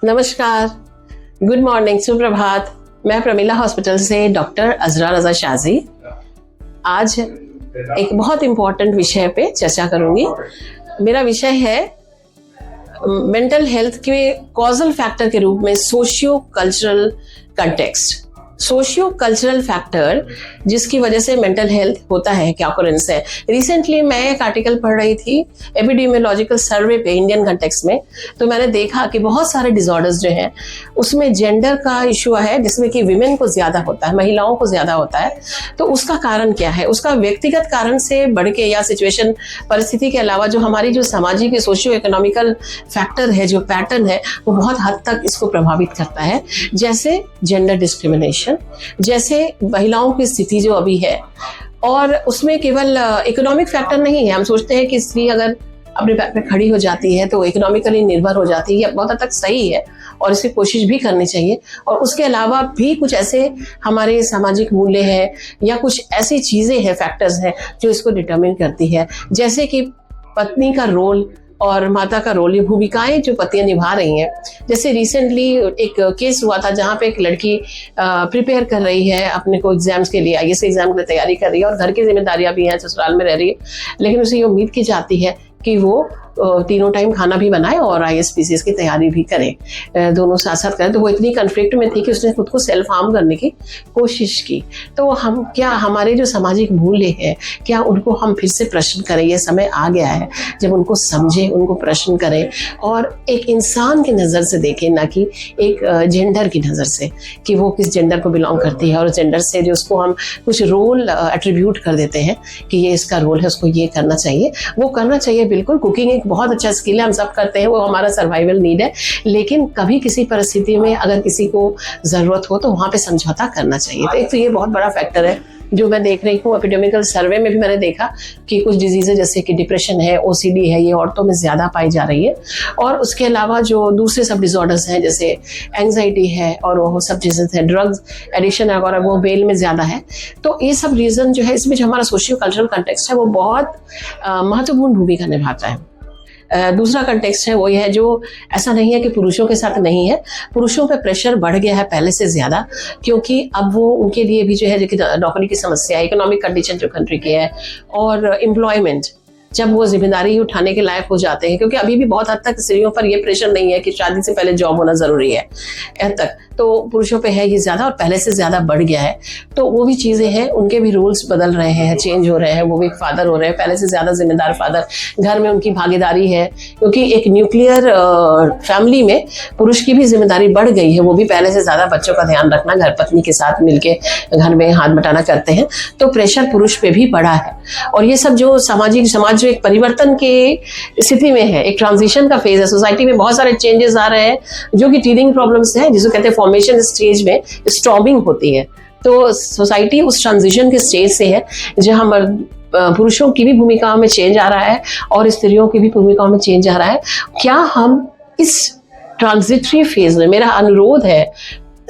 नमस्कार, good morning, सुप्रभात। मैं प्रमिला हॉस्पिटल से डॉक्टर अजरा रजा शाजी आज एक बहुत इम्पोर्टेंट विषय पे चर्चा करूंगी। मेरा विषय है मेंटल हेल्थ के कॉजल फैक्टर के रूप में socio cultural context. Socio cultural factor जिसकी वजह से मेंटल हेल्थ होता है, क्या ऑकरेंस है। रिसेंटली मैं एक आर्टिकल पढ़ रही थी एपिडेमियोलॉजिकल सर्वे पे इंडियन कंटेक्स्ट में, तो मैंने देखा कि बहुत सारे डिसऑर्डर्स जो हैं उसमें जेंडर का इशू है, जिसमें कि विमेन को ज्यादा होता है, महिलाओं को ज्यादा होता है। तो उसका कारण क्या है? उसका व्यक्तिगत कारण से बढ़ के या सिचुएशन परिस्थिति के अलावा जो हमारी जो सामाजिक सोशियो इकोनॉमिकल फैक्टर है, जो पैटर्न है, वो बहुत हद तक इसको प्रभावित करता है। जैसे जेंडर डिस्क्रिमिनेशन, जैसे महिलाओं की स्थिति जो अभी है, और उसमें केवल इकोनॉमिक फैक्टर नहीं है। हम सोचते हैं कि स्त्री अगर अपने पैर पे खड़ी हो जाती है तो इकोनॉमिकली निर्भर हो जाती है, बहुत हद तक सही है और इसकी कोशिश भी करनी चाहिए। और उसके अलावा भी कुछ ऐसे हमारे सामाजिक मूल्य हैं या कुछ ऐसी चीजें हैं, फैक्टर्स हैं जो इसको डिटरमिन करती है। जैसे कि पत्नी का रोल और माता का रोल, ये भूमिकाएं जो पतियां निभा रही हैं। जैसे रिसेंटली एक केस हुआ था जहाँ पे एक लड़की प्रिपेयर कर रही है अपने को एग्जाम्स के लिए, आईएएस एग्जाम की तैयारी कर रही है और घर की जिम्मेदारियां भी हैं, ससुराल में रह रही है, लेकिन उसे ये उम्मीद की जाती है कि वो तीनों टाइम खाना भी बनाए और आईएएस पीसीएस की तैयारी भी करे, दोनों साथ साथ करें। तो वो इतनी कन्फ्लिक्ट में थी कि उसने खुद को सेल्फ हार्म करने की कोशिश की। तो हम क्या, हमारे जो सामाजिक मूल्य है, क्या उनको हम फिर से प्रश्न करें? ये समय आ गया है जब उनको समझें, उनको प्रश्न करें और एक इंसान की नज़र से देखें, ना कि एक जेंडर की नज़र से कि वो किस जेंडर को बिलोंग करती है, और जेंडर से जो उसको हम कुछ रोल एट्रीब्यूट कर देते हैं कि ये इसका रोल है, उसको ये करना चाहिए, वो करना चाहिए। बिल्कुल, कुकिंग एक बहुत अच्छा स्किल है, हम सब करते हैं, वो हमारा सर्वाइवल नीड है, लेकिन कभी किसी परिस्थिति में अगर किसी को ज़रूरत हो तो वहाँ पे समझौता करना चाहिए। तो एक तो ये बहुत बड़ा फैक्टर है जो मैं देख रही हूँ। एपिडेमिकल सर्वे में भी मैंने देखा कि कुछ डिजीज़ें जैसे कि डिप्रेशन है, ओसीडी है, ये औरतों में ज़्यादा पाई जा रही है। और उसके अलावा जो दूसरे सब डिसऑर्डर्स हैं जैसे एंग्जाइटी है और वो सब चीज़ें हैं, ड्रग्स एडिक्शन है और वो मेल में ज़्यादा है। तो ये सब रीज़न जो है, इसमें जो हमारा सोशियो कल्चरल कंटेक्स्ट है वो बहुत महत्वपूर्ण भूमिका निभाता है। दूसरा कंटेक्स्ट है वो ये है, जो ऐसा नहीं है कि पुरुषों के साथ नहीं है, पुरुषों पे प्रेशर बढ़ गया है पहले से ज़्यादा, क्योंकि अब वो उनके लिए भी जो है नौकरी की समस्या है, इकोनॉमिक कंडीशन जो कंट्री की है, और एम्प्लॉयमेंट, जब वो जिम्मेदारी उठाने के लायक हो जाते हैं। क्योंकि अभी भी बहुत हद तक स्त्रियों पर ये प्रेशर नहीं है कि शादी से पहले जॉब होना ज़रूरी है, यहाँ तक तो पुरुषों पे है ये ज़्यादा, और पहले से ज़्यादा बढ़ गया है। तो वो भी चीज़ें हैं, उनके भी रूल्स बदल रहे हैं, चेंज हो रहे हैं, वो भी फादर हो रहे हैं, पहले से ज़्यादा जिम्मेदार फादर, घर में उनकी भागीदारी है, क्योंकि एक न्यूक्लियर फैमिली में पुरुष की भी जिम्मेदारी बढ़ गई है, वो भी पहले से ज़्यादा बच्चों का ध्यान रखना, घर पत्नी के साथ मिलके घर में हाथ बटाना करते हैं, तो प्रेशर पुरुष पे भी बढ़ा है। और ये सब जो समाज जो एक परिवर्तन की स्थिति में है, एक ट्रांजिशन का फेज है, सोसाइटी में बहुत सारे चेंजेस आ रहे हैं जो कि टीथिंग प्रॉब्लम्स हैं, जिसको कहते हैं फॉर्मेशन स्टेज में स्टॉर्मिंग होती है। तो सोसाइटी उस ट्रांजिशन के स्टेज से है जहां पुरुषों की भी भूमिकाओं में चेंज आ रहा है और स्त्रियों की भी भूमिकाओं में चेंज आ रहा है। क्या हम इस ट्रांजिटरी फेज में, मेरा अनुरोध है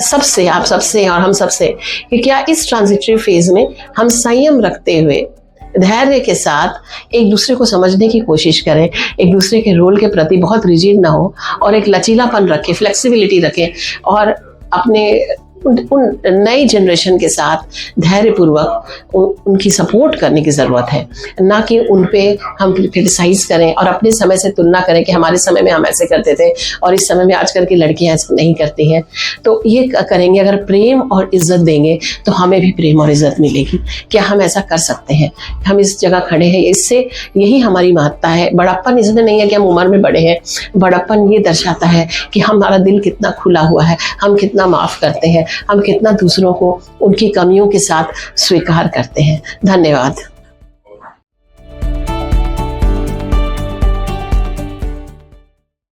सबसे, आप सबसे और हम सबसे, कि क्या इस ट्रांजिटरी फेज में हम संयम रखते हुए धैर्य के साथ एक दूसरे को समझने की कोशिश करें, एक दूसरे के रोल के प्रति बहुत रिजिड ना हो और एक लचीलापन रखें, फ्लेक्सिबिलिटी रखें, और अपने उन नई जनरेशन के साथ धैर्यपूर्वक उनकी सपोर्ट करने की ज़रूरत है, ना कि उन पे हम क्रिटिसाइज करें और अपने समय से तुलना करें कि हमारे समय में हम ऐसे करते थे और इस समय में आजकल की लड़कियां ऐसे नहीं करती हैं। तो ये करेंगे, अगर प्रेम और इज्जत देंगे तो हमें भी प्रेम और इज्जत मिलेगी। क्या हम ऐसा कर सकते हैं? हम इस जगह खड़े हैं, इससे यही हमारी महत्ता है। बड़प्पन इसलिए नहीं है कि हम उम्र में बड़े हैं, बड़प्पन ये दर्शाता है कि हमारा दिल कितना खुला हुआ है, हम कितना माफ़ करते हैं, हम कितना दूसरों को उनकी कमियों के साथ स्वीकार करते हैं। धन्यवाद।